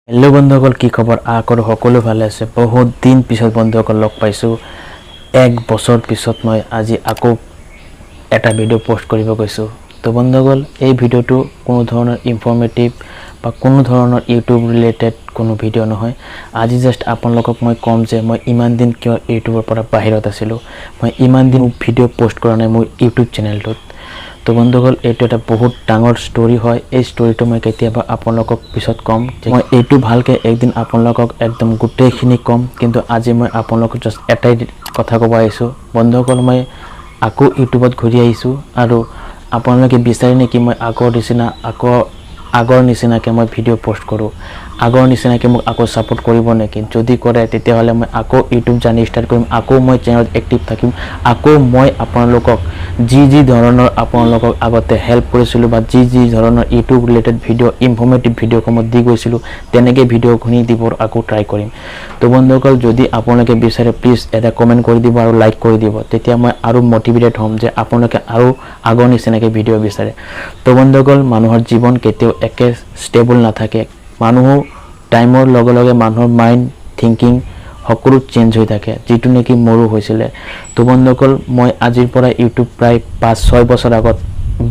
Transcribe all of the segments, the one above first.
Hello' বন্ধুসকল, কি খবৰ? আশা কৰোঁ সকলো ভালে আছে। বহুত দিন পিছত বন্ধুসকল লগ পাইছোঁ। এক বছৰ পিছত মই আজি আকৌ এটা ভিডিঅ' পোষ্ট কৰিব গৈছোঁ। তো বন্ধুসকল, এই ভিডিঅ'টো কোনো ধৰণৰ ইনফৰ্মেটিভ বা কোনো ধৰণৰ ইউটিউব ৰিলেটেড কোনো ভিডিঅ' নহয়। আজি জাষ্ট আপোনালোকক মই ক'ম যে মই ইমান দিন কিয় ইউটিউবৰ পৰা বাহিৰত আছিলোঁ। মই ইমান দিন ভিডিঅ' পোষ্ট কৰা নাই মোৰ ইউটিউব চেনেলটোত। তো বন্ধুসকল, এইটো এটা বহুত ডাঙৰ ষ্টৰি হয়। এই ষ্টৰিটো মই কেতিয়াবা আপোনালোকক পিছত ক'ম। মই এইটো ভালকৈ একদিন আপোনালোকক একদম গোটেইখিনি ক'ম, কিন্তু আজি মই আপোনালোকক জাষ্ট এটাই কথা ক'ব আহিছোঁ। বন্ধুসকল, মই আকৌ ইউটিউবত ঘূৰি আহিছোঁ আৰু আপোনালোকে বিচাৰে নেকি মই আগৰ নিচিনাকৈ মই ভিডিঅ' পোষ্ট কৰোঁ, আগৰ নিচিনাকৈ মোক আকৌ ছাপোৰ্ট কৰিব নেকি? যদি কৰে তেতিয়াহ'লে মই আকৌ ইউটিউব জাৰ্নি ষ্টাৰ্ট কৰিম, আকৌ মই চেনেলত এক্টিভ থাকিম, আকৌ মই আপোনালোকক যি ধৰণৰ আপোনালোকক আগতে হেল্প কৰিছিলোঁ বা যি ধৰণৰ ইউটিউব ৰিলেটেড ভিডিঅ' ইনফৰ্মেটিভ ভিডিঅ'সমূহ দি গৈছিলোঁ তেনেকৈ ভিডিঅ'খিনি দিবৰ আকৌ ট্ৰাই কৰিম। তো বন্ধুসকল, যদি আপোনালোকে বিচাৰে প্লিজ এটা কমেণ্ট কৰি দিব আৰু লাইক কৰি দিব, তেতিয়া মই আৰু মটিভেটেড হ'ম যে আপোনালোকে আৰু আগৰ নিচিনাকৈ ভিডিঅ' বিচাৰে। তো বন্ধুসকল, মানুহৰ জীৱন কেতিয়াও একে ষ্টেবল নাথাকে। মানুহো টাইমৰ লগে লগে মানুহৰ মাইণ্ড থিংকিং সকলো চেঞ্জ হৈ থাকে, যিটো নেকি মোৰো হৈছিলে। তো বন্ধুসকল, মই আজিৰ পৰা ইউটিউব প্ৰায় 5-6 বছৰ আগত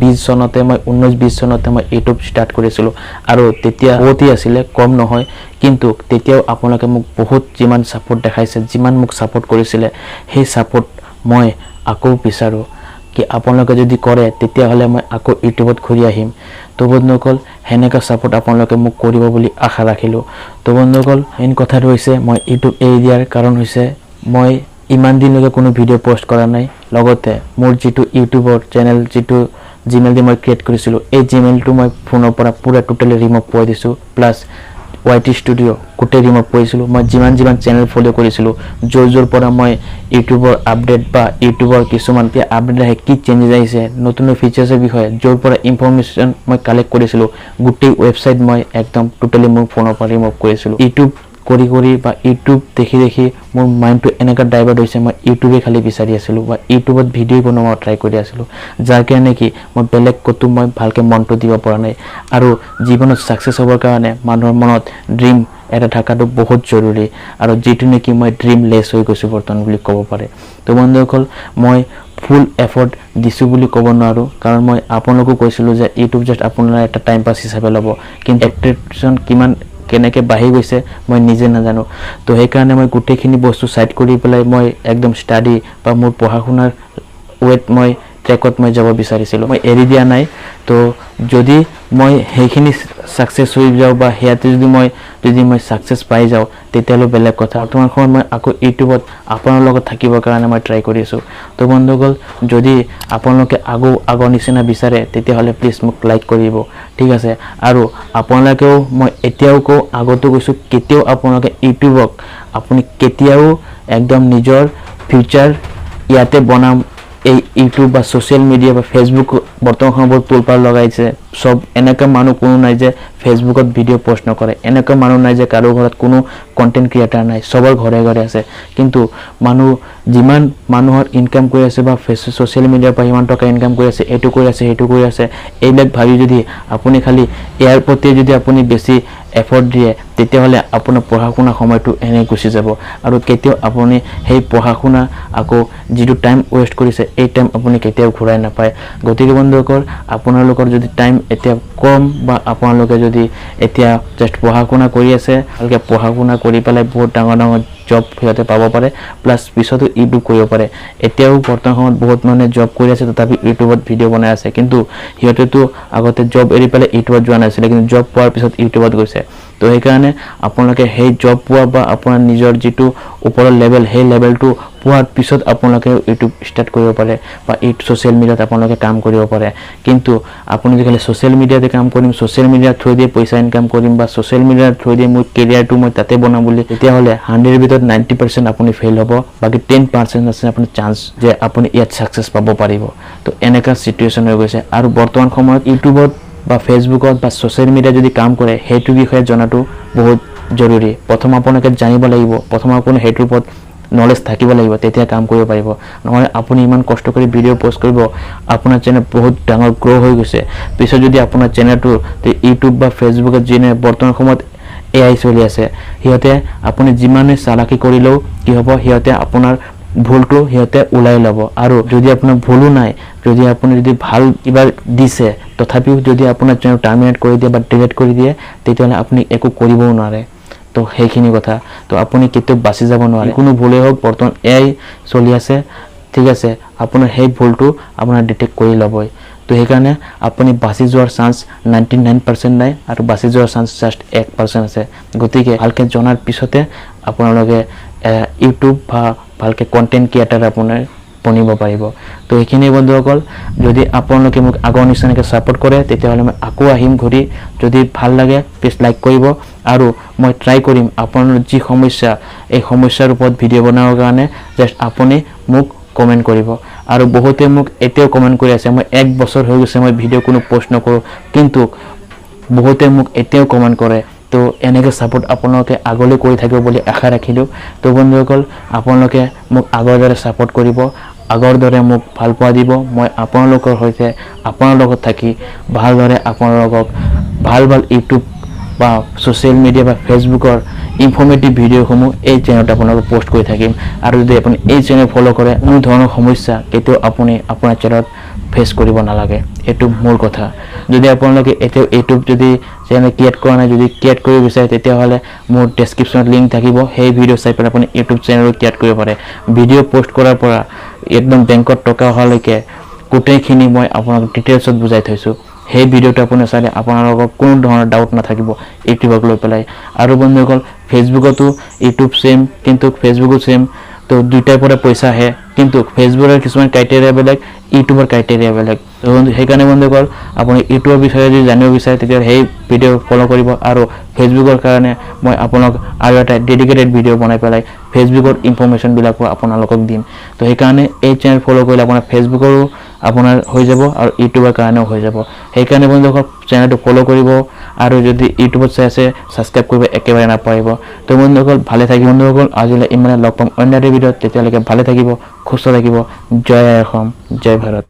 19-20 চনতে মই ইউটিউব ষ্টাৰ্ট কৰিছিলোঁ আৰু তেতিয়া বহুতেই আছিলে, কম নহয়। কিন্তু তেতিয়াও আপোনালোকে মোক বহুত যিমান ছাপোৰ্ট দেখাইছে, যিমান মোক ছাপোৰ্ট কৰিছিলে, সেই ছাপোৰ্ট মই আকৌ বিচাৰোঁ কি আপোনালোকে যদি কৰে তেতিয়াহ'লে মই আকৌ ইউটিউবত ঘূৰি আহিম। তো বন্ধুসকল, সেনেকুৱা ছাপোৰ্ট আপোনালোকে মোক কৰিব বুলি আশা ৰাখিলোঁ। তো বন্ধুসকল, মেইন কথাটো হৈছে মই ইউটিউব এৰি দিয়াৰ কাৰণ হৈছে মই ইমান দিনলৈকে কোনো ভিডিঅ' পোষ্ট কৰা নাই। লগতে মোৰ যিটো ইউটিউবৰ চেনেল, যিটো জিমেইল দি মই ক্ৰিয়েট কৰিছিলোঁ, এই জিমেইলটো মই ফোনৰ পৰা পূৰা টোটেলি ৰিমুভ কৰি দিছোঁ। প্লাছ YT ষ্টুডিঅ' গোটেই ৰিমুভ কৰিছিলোঁ। মই যিমান চেনেল ফ'ল' কৰিছিলোঁ, য'ৰ পৰা মই ইউটিউবৰ আপডেট বা ইউটিউবৰ কিছুমান আপডেট আহে, কি চেঞ্জেছ আহিছে, নতুন ফিচাৰ্ছৰ বিষয়ে য'ৰ পৰা ইনফৰ্মেশ্যন মই কালেক্ট কৰিছিলোঁ, গোটেই ৱেবছাইট মই একদম টোটেলি মোৰ ফোনৰ পৰা ৰিমুভ কৰিছিলোঁ। ইউটিউব কৰি বা ইউটিউব দেখি মোৰ মাইণ্ডটো এনেকুৱা ডাইভাৰ্ট হৈছে, মই ইউটিউবে খালি বিচাৰি আছিলোঁ বা ইউটিউবত ভিডিঅ' বনাব ট্ৰাই কৰি আছিলোঁ, যাৰ কাৰণে কি মই বেলেগ ক'তো মই ভালকৈ মনটো দিব পৰা নাই। আৰু জীৱনত ছাকচেছ হ'বৰ কাৰণে মানুহৰ মনত ড্ৰিম এটা থকাটো বহুত জৰুৰী, আৰু যিটো নেকি মই ড্ৰিম লেছ হৈ গৈছোঁ বৰ্তমান বুলি ক'ব পাৰে। তো বন্ধুসকল, মই ফুল এফৰ্ট দিছোঁ বুলি ক'ব নোৱাৰোঁ, কাৰণ মই আপোনালোকো কৈছিলোঁ যে ইউটিউব জাষ্ট আপোনাৰ এটা টাইম পাছ হিচাপে ল'ব, কিন্তু এট্ৰেকশ্যন কেনেকৈ বাঢ়ি গৈছে মই নিজে নাজানো। তো সেইকাৰণে মই গোটেইখিনি বস্তু ছাইড কৰি পেলাই মই একদম ষ্টাডি বা মোৰ পঢ়া শুনাৰ মই ট্ৰেকত মই যাব বিচাৰিছিলোঁ, মই এৰি দিয়া নাই। তো যদি মই সেইখিনি ছাকচেছ হৈ যাওঁ বা সেয়াতে যদি মই ছাকচেছ পাই যাওঁ তেতিয়াহ'লে বেলেগ কথা। বৰ্তমান সময়ত মই আকৌ ইউটিউবত আপোনাৰ লগত থাকিবৰ কাৰণে মই ট্ৰাই কৰি আছোঁ। তো বন্ধুসকল, যদি আপোনালোকে আগৰ নিচিনা বিচাৰে তেতিয়াহ'লে প্লিজ মোক লাইক কৰিব, ঠিক আছে? আৰু আপোনালোকেও, মই এতিয়াও কওঁ, আগতো কৈছোঁ, কেতিয়াও আপোনালোকে ইউটিউবক আপুনি কেতিয়াও একদম নিজৰ ফিউচাৰ ইয়াতে বনাম, এই ইউটিউব বা ছ'চিয়েল মিডিয়া বা ফেচবুক বৰ্তমান সময়ত বহুত তোলপাৰ লগাইছে। চব এনেকুৱা মানুহ কোনো নাই যে ফেচবুকত ভিডিঅ' পোষ্ট নকৰে, এনেকুৱা মানুহ নাই যে কাৰো ঘৰত কোনো কণ্টেণ্ট ক্ৰিয়েটাৰ নাই, চবৰ ঘৰে আছে। কিন্তু যিমান মানুহৰ ইনকাম কৰি আছে বা ছ'চিয়েল মিডিয়াৰ পৰা ইমান টকা ইনকাম কৰি আছে, এইটো কৰি আছে, সেইটো কৰি আছে, এইবিলাক ভাবি যদি আপুনি খালি ইয়াৰ প্ৰতি যদি আপুনি বেছি এফৰ্ট দিয়ে তেতিয়াহ'লে আপোনাৰ পঢ়া শুনা সময়টো এনেই গুচি যাব, আৰু কেতিয়াও আপুনি সেই পঢ়া শুনা আকৌ যিটো টাইম ৱেষ্ট কৰিছে এই টাইম আপুনি কেতিয়াও ঘূৰাই নাপায়। গতিকে বন্ধুসকল, আপোনালোকৰ যদি টাইম এতিয়া কম বা আপোনালোকে যদি এতিয়া জাষ্ট পঢ়া শুনা কৰি আছে, ভালকৈ পঢ়া শুনা কৰি পেলাই বহুত ডাঙৰ জব সিহঁতে পাব পাৰে, প্লাছ পিছতো ইউটিউব কৰিব পাৰে। এতিয়াও বৰ্তমান সময়ত বহুত মানুহে জব কৰি আছে, তথাপি ইউটিউবত ভিডিঅ' বনাই আছে, কিন্তু সিহঁতেতো আগতে জব এৰি পেলাই ইউটিউবত যোৱা নাছিলে, কিন্তু জব পোৱাৰ পিছত ইউটিউবত গৈছে। তো সেইকাৰণে আপোনালোকে সেই জব পোৱা বা আপোনাৰ নিজৰ যিটো ওপৰৰ লেভেল, সেই লেভেলটো পোৱাৰ পিছত আপোনালোকে ইউটিউব ষ্টাৰ্ট কৰিব পাৰে বা ছ'চিয়েল মিডিয়াত আপোনালোকে কাম কৰিব পাৰে। কিন্তু আপুনি যদি খালি ছ'চিয়েল মিডিয়াতে কাম কৰিম, ছ'চিয়েল মিডিয়াৰ থ্ৰু দিয়ে পইচা ইনকাম কৰিম বা ছ'চিয়েল মিডিয়াৰ থ্ৰু দিয়ে মোৰ কেৰিয়াৰটো মই তাতে বনাম বুলি, তেতিয়াহ'লে 100ৰ ভিতৰত 90% আপুনি ফেইল হ'ব, বাকী 10% আছে আপোনাৰ চান্স যে আপুনি ইয়াত ছাকচেছ পাব পাৰিব। তো এনেকুৱা চিটুৱেশ্যন হৈ গৈছে। আৰু বৰ্তমান সময়ত ইউটিউবত বা ফেচবুকত বা ছ'চিয়েল মিডিয়াত যদি কাম কৰে, সেইটো বিষয়ে জনাটো বহুত জৰুৰী। প্ৰথম আপোনালোকে জানিব লাগিব, প্ৰথম আপুনি সেইটোৰ ওপৰত নলেজ থাকিব লাগিব, তেতিয়া কাম কৰিব পাৰিব। নহ'লে আপুনি ইমান কষ্ট কৰি ভিডিঅ' পোষ্ট কৰিব, আপোনাৰ চেনেল বহুত ডাঙৰ গ্ৰ' হৈ গৈছে, পিছত যদি আপোনাৰ চেনেলটো ইউটিউব বা ফেচবুকত যিনে বৰ্তমান সময়ত AI চলি আছে সিহঁতে আপুনি যিমানে চালাকি কৰিলেও কি হ'ব সিহঁতে আপোনাৰ ভুলটো সিহঁতে ওলাই ল'ব আৰু যদি আপোনাৰ ভুলো নাই যদি আপুনি যদি ভাল কিবা দিছে তথাপিও যদি আপোনাৰ চেনেল টাৰ্মিনেট কৰি দিয়ে বা ডিলিট কৰি দিয়ে তেতিয়াহ'লে আপুনি একো কৰিবও নোৱাৰে তো সেইখিনি কথা তো আপুনি কেতিয়াও বাচি যাব নোৱাৰে কোনো ভুলেই হওক বৰ্তমান AI চলি আছে ঠিক আছে আপোনাৰ সেই ভুলটো আপোনাৰ ডিটেক্ট কৰি ল'বই তো সেইকাৰণে আপুনি বাচি যোৱাৰ চান্স 99% নাই আৰু বাচি যোৱাৰ চান্স জাষ্ট 1% আছে গতিকে ভালকৈ জনাৰ পিছতে আপোনালোকে ইউটিউব বা ভালকৈ কণ্টেণ্ট ক্ৰিয়েটাৰ আপোনাৰ বনিব পাৰিব তো এইখিনি বন্ধুসকল যদি আপোনালোকে মোক আগৰ নিচিনাকৈ ছাপোৰ্ট কৰে তেতিয়াহ'লে মই আকৌ আহিম ঘূৰি যদি ভাল লাগে প্লিজ লাইক কৰিব আৰু মই ট্ৰাই কৰিম আপোনাৰ যি সমস্যা এই সমস্যাৰ ওপৰত ভিডিঅ' বনাবৰ কাৰণে জাষ্ট আপুনি মোক কমেণ্ট কৰিব আৰু বহুতে মোক এতিয়াও কমেণ্ট কৰি আছে মই 1 বছৰ হৈ গৈছে মই ভিডিঅ' কোনো পোষ্ট নকৰোঁ কিন্তু বহুতে মোক এতিয়াও কমেণ্ট কৰে তো এনেকৈ ছাপোৰ্ট আপোনালোকে আগলৈ কৰি থাকিব বুলি আশা ৰাখিলোঁ তো বন্ধুসকল আপোনালোকে মোক আগৰ দৰে ছাপোৰ্ট কৰিব আগৰ দৰে মোক ভাল পোৱা দিব মই আপোনালোকৰ সৈতে আপোনাৰ লগত থাকি ভালদৰে আপোনালোকক ভাল ইউটিউব বা ছ'চিয়েল মিডিয়া বা ফেচবুকৰ ইনফৰ্মেটিভ ভিডিঅ'সমূহ এই চেনেলত আপোনালোকক পোষ্ট কৰি থাকিম আৰু যদি আপুনি এই চেনেল ফ'ল' কৰে কোনো ধৰণৰ সমস্যা কেতিয়াও আপুনি আপোনাৰ চেনেলত ফেচ কৰিব নালাগে এইটো মূল কথা যদি আপোনালোকে এতিয়াও ইউটিউব যদি চেনেল ক্ৰিয়েট কৰা নাই যদি ক্ৰিয়েট কৰিব বিচাৰে তেতিয়াহ'লে মোৰ ডেছক্ৰিপশ্যনত লিংক থাকিব সেই ভিডিঅ' চাই পেলাই আপুনি ইউটিউব চেনেল ক্ৰিয়েট কৰিব পাৰে ভিডিঅ' পোষ্ট কৰাৰ পৰা একদম বেংকত টকা অহালৈকে গোটেইখিনি মই আপোনাক ডিটেইলছত বুজাই থৈছোঁ সেই ভিডিঅ'টো আপুনি চালে আপোনালোকৰ কোনো ধৰণৰ ডাউট নাথাকিব ইউটিউবক লৈ পেলাই আৰু বন্ধুসকল ফেচবুকতো ইউটিউব সেম কিন্তু ফেচবুকো সেম তো দুইটাৰ পৰা পইচা আহে কিন্তু ফেচবুকৰ কিছুমান ক্ৰাইটেৰিয়া বেলেগ ইউটিউবৰ ক্ৰাইটেৰিয়া বেলেগ তো সেইকাৰণে বন্ধুসকল আপুনি ইউটিউবৰ বিষয়ে যদি জানিব বিচাৰে তেতিয়া সেই ভিডিঅ' ফ'ল' কৰিব আৰু ফেচবুকৰ কাৰণে মই আপোনাক আৰু এটা ডেডিকেটেড ভিডিঅ' বনাই পেলাই ফেচবুকৰ ইনফৰমেশ্যনবিলাকো আপোনালোকক দিম তো সেইকাৰণে এই চেনেল ফ'ল' কৰিলে আপোনাৰ ফেচবুকৰো আপোনাৰ হৈ যাব আৰু ইউটিউবৰ কাৰণেও হৈ যাব সেইকাৰণে বন্ধুসকল চেনেলটো ফ'ল' কৰিব আৰু যদি ইউটিউবত চাই আছে ছাবস্ক্ৰাইব কৰিব একেবাৰে নাপাহৰিব তো বন্ধুসকল ভালে থাকিব বন্ধুসকল আজিলৈ ইমানে লগ পাম অন্য এটা ভিডিঅ'ত তেতিয়ালৈকে ভালে থাকিব সুস্থ থাকিব জয় অসম জয় ভাৰত